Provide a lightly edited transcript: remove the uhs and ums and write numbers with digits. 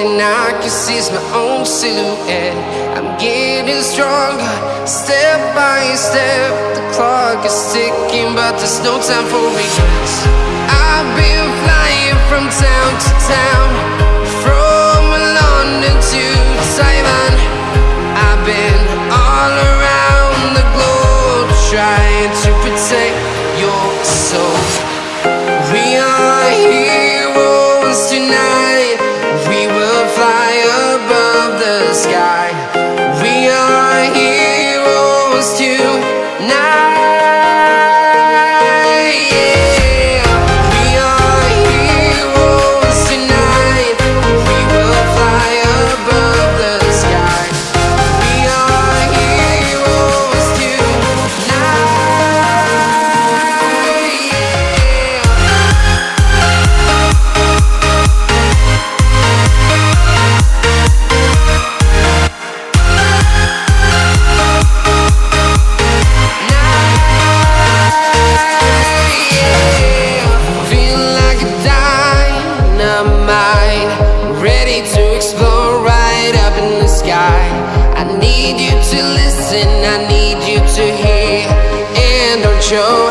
and I can seize my own silhouette. I'm getting stronger, step by step. The clock is ticking, but there's no time for regrets. I've been flying from town to town, from London to Taiwan. I've been all around the globe, trying to protect your soul. We are heroes tonight. We will fly above the sky. We are heroes tonight. Yeah. We are heroes tonight. We will fly above the sky. We are heroes tonight. Ready to explore right up in the sky. I need you to listen, I need you to hear, and don't show